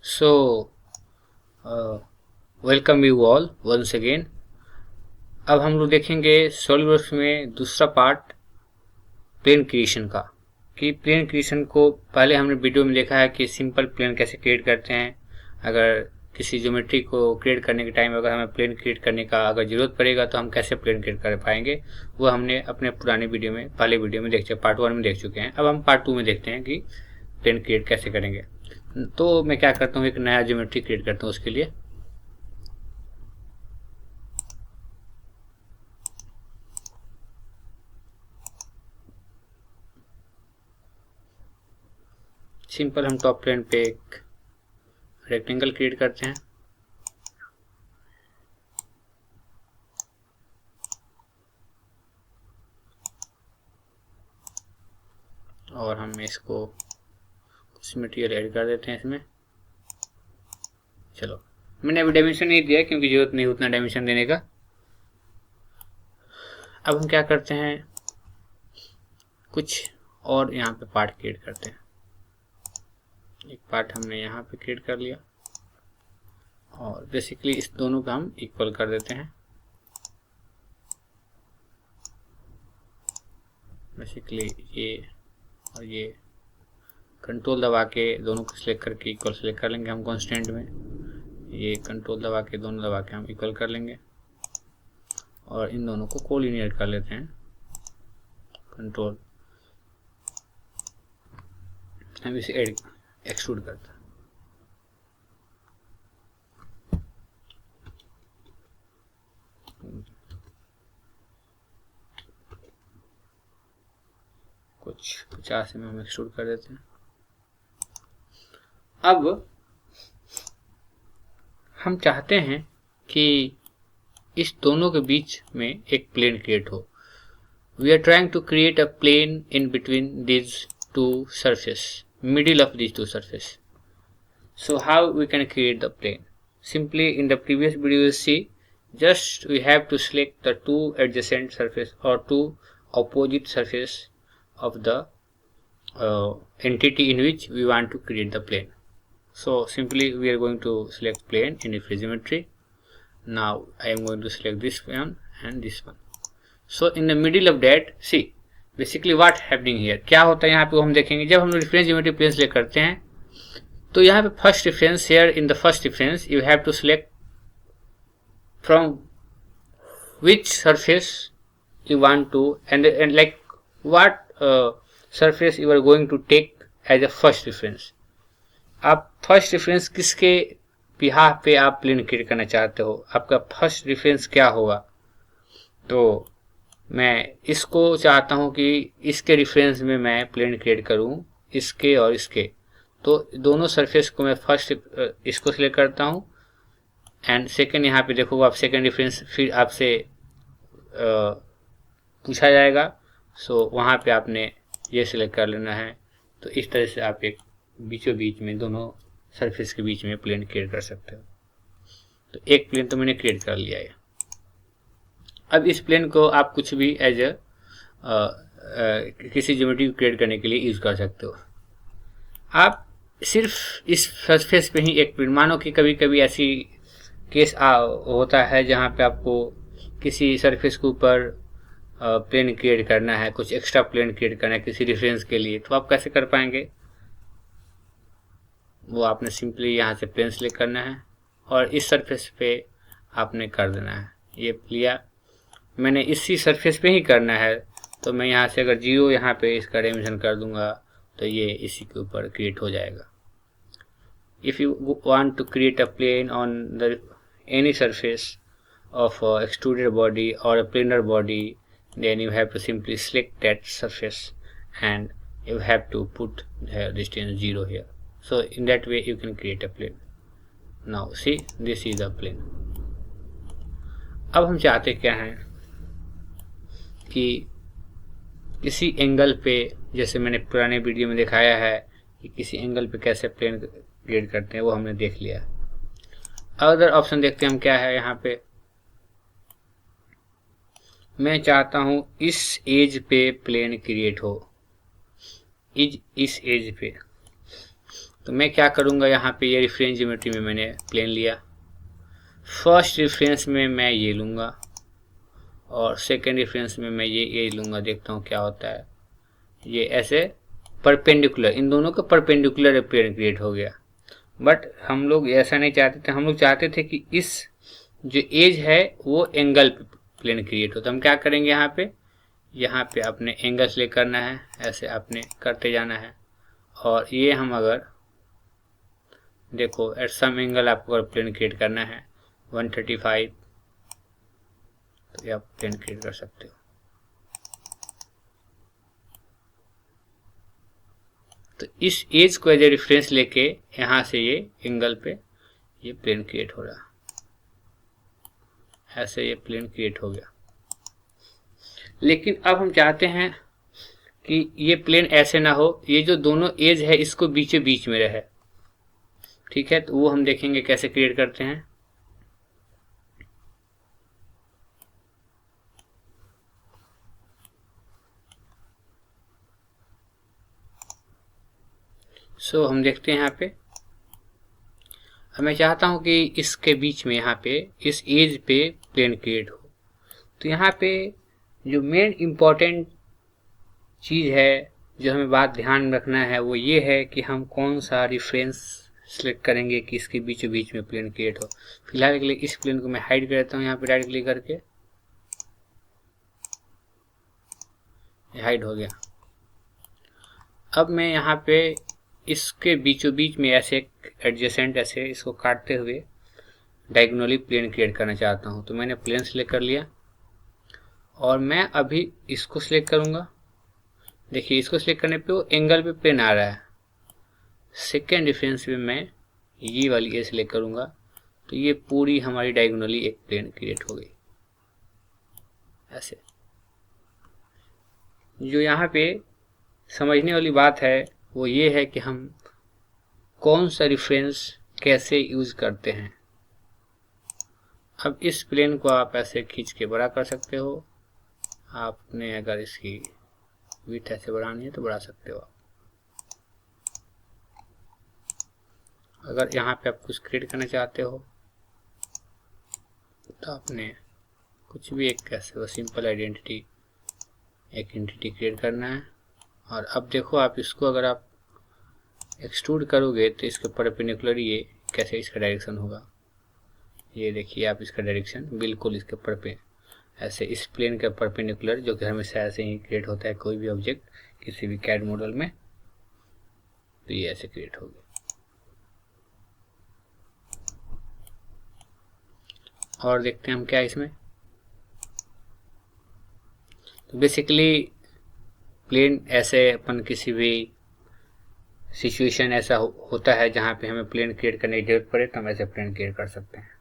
So, welcome you all once again. अब हम लोग देखेंगे सॉलिडवर्क्स में दूसरा पार्ट प्लेन क्रिएशन का, कि प्लेन क्रिएशन को पहले हमने वीडियो में देखा है कि सिंपल प्लेन कैसे क्रिएट करते हैं। अगर किसी ज्योमेट्री को क्रिएट करने के टाइम अगर हमें प्लेन क्रिएट करने का अगर ज़रूरत पड़ेगा तो हम कैसे प्लेन क्रिएट कर पाएंगे, वो हमने अपने पुराने वीडियो में पहले वीडियो में देख चुके, पार्ट 1 में देख चुके हैं। अब हम पार्ट 2 में देखते हैं कि प्लेन क्रिएट कैसे करेंगे। तो मैं क्या करता हूँ, एक नया ज्योमेट्री क्रिएट करता हूँ। उसके लिए सिंपल हम टॉप प्लेन पे एक रेक्टेंगल क्रिएट करते हैं। और हम इसको कुछ मटेरियल ऐड कर देते हैं इसमें। चलो, मैंने अभी डायमेंशन नहीं दिया क्योंकि जरूरत नहीं उतना डायमेंशन देने का। अब हम क्या करते हैं, कुछ और यहाँ पे पार्ट क्रिएट करते हैं। एक पार्ट हमने यहाँ पे क्रिएट कर लिया और बेसिकली इस दोनों का हम इक्वल कर देते हैं। बेसिकली ये और ये कंट्रोल दबा के दोनों को सिलेक्ट करके इक्वल सिलेक्ट कर लेंगे हम कांस्टेंट में। ये कंट्रोल दबा के दोनों दबा के हम इक्वल कर लेंगे और इन दोनों को कोलिनियर कर लेते हैं। कंट्रोल, हम इसे एक्सट्रूड करते हैं। कुछ 50 में हम एक्सट्रूड कर देते हैं। अब हम चाहते हैं कि इस दोनों के बीच में एक प्लेन क्रिएट हो। We are trying to create a plane in between these two surface, middle of these two surface. So how we can create the plane? Simply in the previous video you see, just we have to select the two adjacent surface or two opposite surface of the entity in which we want to create the plane. So simply we are going to select plane in free geometry. Now I am going to select this one and this one. So in the middle of that, see basically what happening here, क्या होता है यहाँ पे वो हम देखेंगे। जब हम लोग रेफरेंस ज्योमेट्री प्लेन सेलेक्ट करते हैं तो यहाँ पे first reference, here in the first reference you have to select from which surface you want to and like what surface you are going to take as a first reference. आप first reference किसके behalf पे आप plane create करना चाहते हो, आपका first reference क्या होगा। तो मैं इसको चाहता हूं कि इसके रेफरेंस में मैं प्लेन क्रिएट करूं, इसके और इसके। तो दोनों सरफेस को मैं फर्स्ट इसको सिलेक्ट करता हूं एंड सेकंड यहाँ पे देखो आप सेकंड रेफरेंस फिर आपसे पूछा जाएगा। सो वहाँ पे आपने ये सिलेक्ट कर लेना है। तो इस तरह से आप एक बीचों बीच में दोनों सरफेस के बीच में प्लेन क्रिएट कर सकते हो। तो एक प्लेन तो मैंने क्रिएट कर लिया है। अब इस प्लेन को आप कुछ भी एज ए किसी ज्योमेट्री को क्रिएट करने के लिए यूज कर सकते हो। आप सिर्फ इस सरफेस पे ही एक प्लेन, मानो कि कभी कभी ऐसी केस होता है जहाँ पे आपको किसी सरफेस के ऊपर प्लेन क्रिएट करना है, कुछ एक्स्ट्रा प्लेन क्रिएट करना है किसी रेफरेंस के लिए। तो आप कैसे कर पाएंगे, वो आपने सिंपली यहाँ से प्लेन सेलेक्ट करना है और इस सरफेस पे आपने कर देना है। ये लिया, मैंने इसी सरफेस पे ही करना है। तो मैं यहाँ से अगर 0 यहाँ पे इसका डायमेंशन कर दूंगा तो ये इसी के ऊपर क्रिएट हो जाएगा। If you want to create a plane on the any surface of extruded body or a planar body, then you have to simply select that surface and you have to put the distance 0 here. So in that way you can create a plane. Now see, this is the plane. अब हम चाहते क्या हैं कि किसी angle पे, जैसे मैंने पुराने वीडियो में दिखाया है कि किसी एंगल पे कैसे प्लेन क्रिएट करते हैं, वो हमने देख लिया। अदर ऑप्शन देखते हैं हम क्या है। यहाँ पे मैं चाहता हूं इस एज पे प्लेन क्रिएट हो, इस एज पे। तो मैं क्या करूँगा, यहाँ पे ये रेफरेंस ज्योमेट्री में मैंने प्लेन लिया, फर्स्ट रेफरेंस में मैं ये लूँगा और सेकेंड रेफरेंस में मैं ये लूँगा। देखता हूँ क्या होता है। ये ऐसे परपेंडिकुलर, इन दोनों का परपेंडिकुलर प्लेन क्रिएट हो गया। बट हम लोग ऐसा नहीं चाहते थे, हम लोग चाहते थे कि इस जो एज है वो एंगल प्लेन क्रिएट हो। तो हम क्या करेंगे, यहाँ पे अपने एंगल सेलेक्ट करना है, ऐसे अपने करते जाना है। और ये हम अगर देखो एट सम एंगल आपको अगर प्लेन क्रिएट करना है 135, तो ये आप प्लेन क्रिएट कर सकते हो। तो इस एज को एज ए रेफरेंस लेके यहाँ से ये एंगल पे ये प्लेन क्रिएट हो रहा, ऐसे ये प्लेन क्रिएट हो गया। लेकिन अब हम चाहते हैं कि ये प्लेन ऐसे ना हो, ये जो दोनों एज है इसको बीचों बीच में रहे। ठीक है, तो वो हम देखेंगे कैसे क्रिएट करते हैं। सो हम देखते हैं यहाँ पे, मैं चाहता हूं कि इसके बीच में यहाँ पे इस एज पे प्लेन क्रिएट हो। तो यहाँ पे जो मेन इम्पोर्टेंट चीज़ है, जो हमें बात ध्यान रखना है, वो ये है कि हम कौन सा रेफरेंस सिलेक्ट करेंगे कि इसके बीचों बीच में प्लेन क्रिएट हो। फिलहाल के लिए इस प्लेन को मैं हाइड कर देता हूँ, यहाँ पे राइट क्लिक करके हाइड हो गया। अब मैं यहाँ पे इसके बीचों बीच में ऐसे एडजेसेंट ऐसे इसको काटते हुए डायगोनली प्लेन क्रिएट करना चाहता हूँ। तो मैंने प्लेन सिलेक्ट कर लिया और मैं अभी इसको सिलेक्ट करूँगा। देखिए इसको सिलेक्ट करने पे वो एंगल पे प्लेन आ रहा है। सेकेंड रेफरेंस में मैं ये वाली ए सिलेक्ट करूँगा, तो ये पूरी हमारी डायगोनली एक प्लेन क्रिएट हो गई ऐसे। जो यहाँ पे समझने वाली बात है वो ये है कि हम कौन सा रेफरेंस कैसे यूज करते हैं। अब इस प्लेन को आप ऐसे खींच के बड़ा कर सकते हो। आपने अगर इसकी विड्थ ऐसे बढ़ानी है तो बढ़ा सकते हो। अगर यहाँ पे आप कुछ क्रिएट करना चाहते हो तो आपने कुछ भी एक कैसे वो सिंपल आइडेंटिटी एक एंटिटी क्रिएट करना है। और अब देखो आप इसको अगर आप एक्सट्रूड करोगे तो इसके परपेंडिकुलर ये कैसे इसका डायरेक्शन होगा। ये देखिए आप इसका डायरेक्शन बिल्कुल इसके परपे ऐसे इस प्लेन के परपेंडिकुलर, जो कि हमेशा ऐसे ही क्रिएट होता है कोई भी ऑब्जेक्ट किसी भी कैड मॉडल में, तो ये ऐसे क्रिएट होगी। और देखते हैं हम क्या इसमें। तो बेसिकली प्लेन ऐसे अपन किसी भी सिचुएशन ऐसा होता है जहाँ पे हमें प्लेन क्रिएट करने की जरूरत पड़े तो हम ऐसे प्लेन क्रिएट कर सकते हैं।